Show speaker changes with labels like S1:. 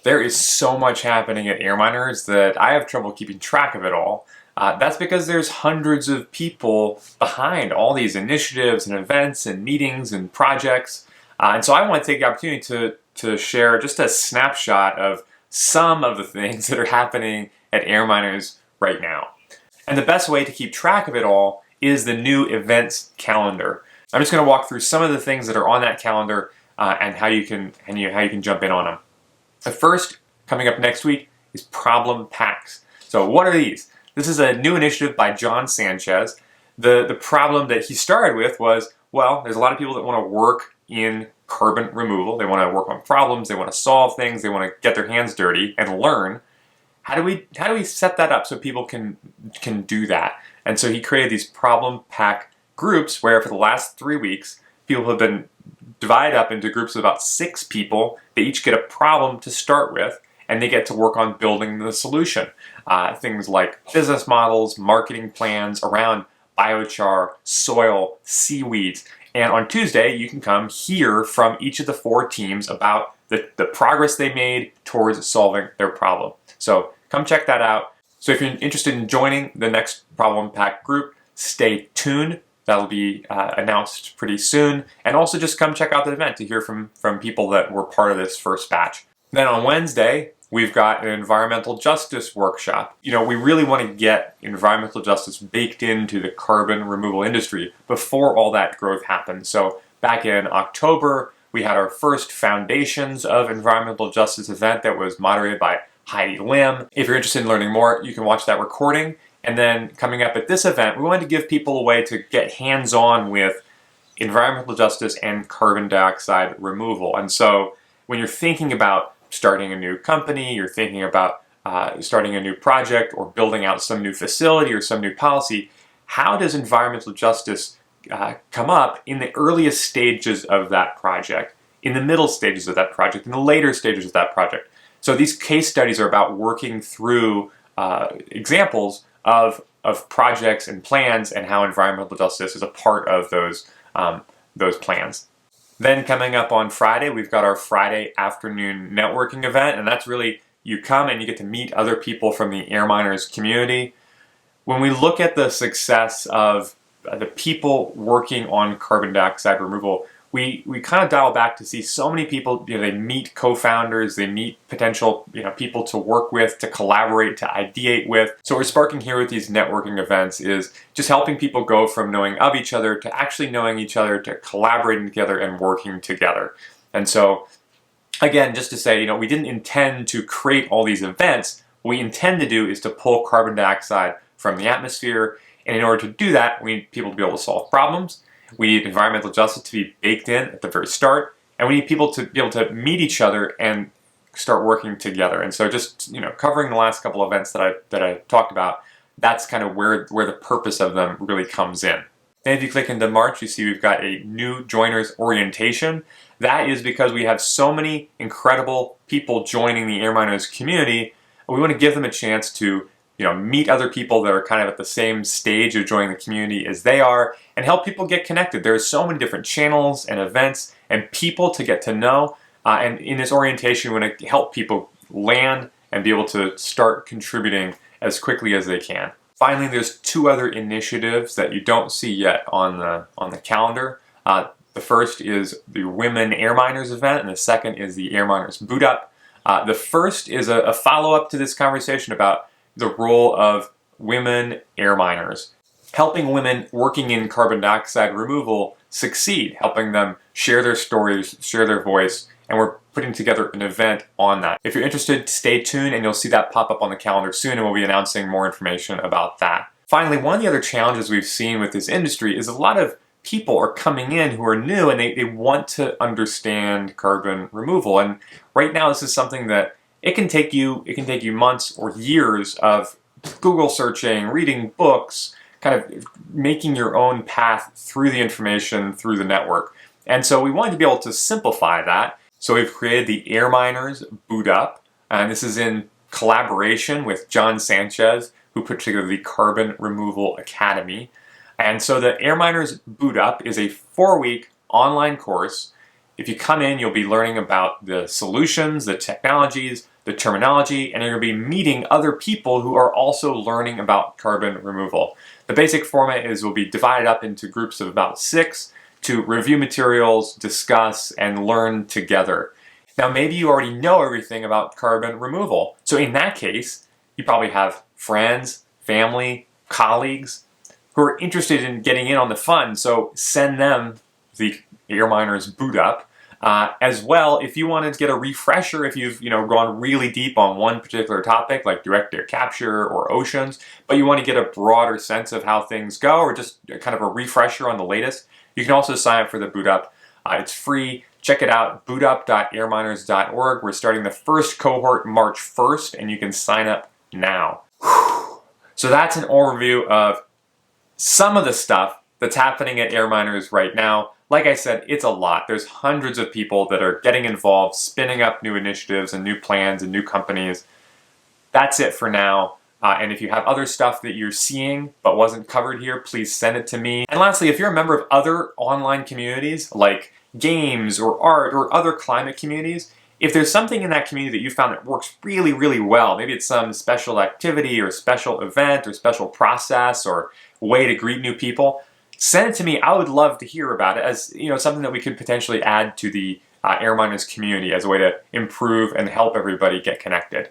S1: There is so much happening at AirMiners that I have trouble keeping track of it all. That's because there's hundreds of people behind all these initiatives and events and meetings and projects. And so I want to take the opportunity to share just a snapshot of some of the things that are happening at AirMiners right now. And the best way to keep track of it all is the new events calendar. I'm just going to walk through some of the things that are on that calendar and how you can jump in on them. The first, coming up next week, is problem packs. So what are these? This is a new initiative by John Sanchez. The problem that he started with was, well, there's a lot of people that want to work in carbon removal. They want to work on problems, they want to solve things, they want to get their hands dirty and learn. How do we set that up so people can do that? And so he created these problem pack groups where for the last 3 weeks, people have been divided up into groups of about 6 people. They each get a problem to start with, and they get to work on building the solution. Things like business models, marketing plans around biochar, soil, seaweeds. And on Tuesday, you can come hear from each of the 4 teams about the progress they made towards solving their problem. So come check that out. So if you're interested in joining the next problem pack group, stay tuned. That'll be announced pretty soon. And also just come check out the event to hear from people that were part of this first batch. Then on Wednesday, we've got an environmental justice workshop. You know, we really want to get environmental justice baked into the carbon removal industry before all that growth happens. So back in October, we had our first Foundations of Environmental Justice event that was moderated by Heidi Lim. If you're interested in learning more, you can watch that recording. And then coming up at this event, we wanted to give people a way to get hands-on with environmental justice and carbon dioxide removal. And so when you're thinking about starting a new company, you're thinking about starting a new project or building out some new facility or some new policy, how does environmental justice come up in the earliest stages of that project, in the middle stages of that project, in the later stages of that project? So these case studies are about working through examples of projects and plans and how environmental justice is a part of those plans. Then coming up on Friday, we've got our Friday afternoon networking event, and that's really, you come and you get to meet other people from the AirMiners community. When we look at the success of the people working on carbon dioxide removal, we kind of dial back to see so many people, they meet co-founders, they meet potential, people to work with, to collaborate, to ideate with. So what we're sparking here with these networking events is just helping people go from knowing of each other to actually knowing each other, to collaborating together and working together. And so, again, just to say, we didn't intend to create all these events. What we intend to do is to pull carbon dioxide from the atmosphere. And in order to do that, we need people to be able to solve problems. We need environmental justice to be baked in at the very start, and we need people to be able to meet each other and start working together. And so just, covering the last couple of events that I talked about, that's kind of where the purpose of them really comes in. And if you click into March, you see we've got a new joiners orientation. That is because we have so many incredible people joining the AirMiners community. We want to give them a chance to meet other people that are kind of at the same stage of joining the community as they are, and help people get connected. There are so many different channels and events and people to get to know. And in this orientation, we want to help people land and be able to start contributing as quickly as they can. Finally, there's 2 other initiatives that you don't see yet on the calendar. The first is the Women AirMiners event, and the second is the AirMiners Boot Up. The first is a follow-up to this conversation about the role of women AirMiners, helping women working in carbon dioxide removal succeed, helping them share their stories, share their voice, and we're putting together an event on that. If you're interested, stay tuned and you'll see that pop up on the calendar soon, and we'll be announcing more information about that. Finally, one of the other challenges we've seen with this industry is a lot of people are coming in who are new and they want to understand carbon removal. And right now this is something that it can take you months or years of Google searching, reading books, kind of making your own path through the information, through the network. And so we wanted to be able to simplify that. So we've created the AirMiners Boot Up, and this is in collaboration with John Sanchez, who put together the Carbon Removal Academy. And so the AirMiners Boot Up is a 4-week online course. If you come in, you'll be learning about the solutions, the technologies, the terminology, and you're going to be meeting other people who are also learning about carbon removal. The basic format is we'll be divided up into groups of about 6 to review materials, discuss, and learn together. Now, maybe you already know everything about carbon removal. So in that case, you probably have friends, family, colleagues who are interested in getting in on the fun. So send them the AirMiners Boot Up. As well, if you want to get a refresher, if you've gone really deep on one particular topic like direct air capture or oceans, but you want to get a broader sense of how things go or just kind of a refresher on the latest, you can also sign up for the Boot Up. It's free. Check it out, bootup.airminers.org. We're starting the first cohort March 1st, and you can sign up now. So that's an overview of some of the stuff that's happening at AirMiners right now. Like I said, it's a lot. There's hundreds of people that are getting involved, spinning up new initiatives and new plans and new companies. That's it for now. And if you have other stuff that you're seeing but wasn't covered here, please send it to me. And lastly, if you're a member of other online communities like games or art or other climate communities, if there's something in that community that you found that works really, really well, maybe it's some special activity or special event or special process or way to greet new people, send it to me. I would love to hear about it as something that we could potentially add to the AirMiners community as a way to improve and help everybody get connected.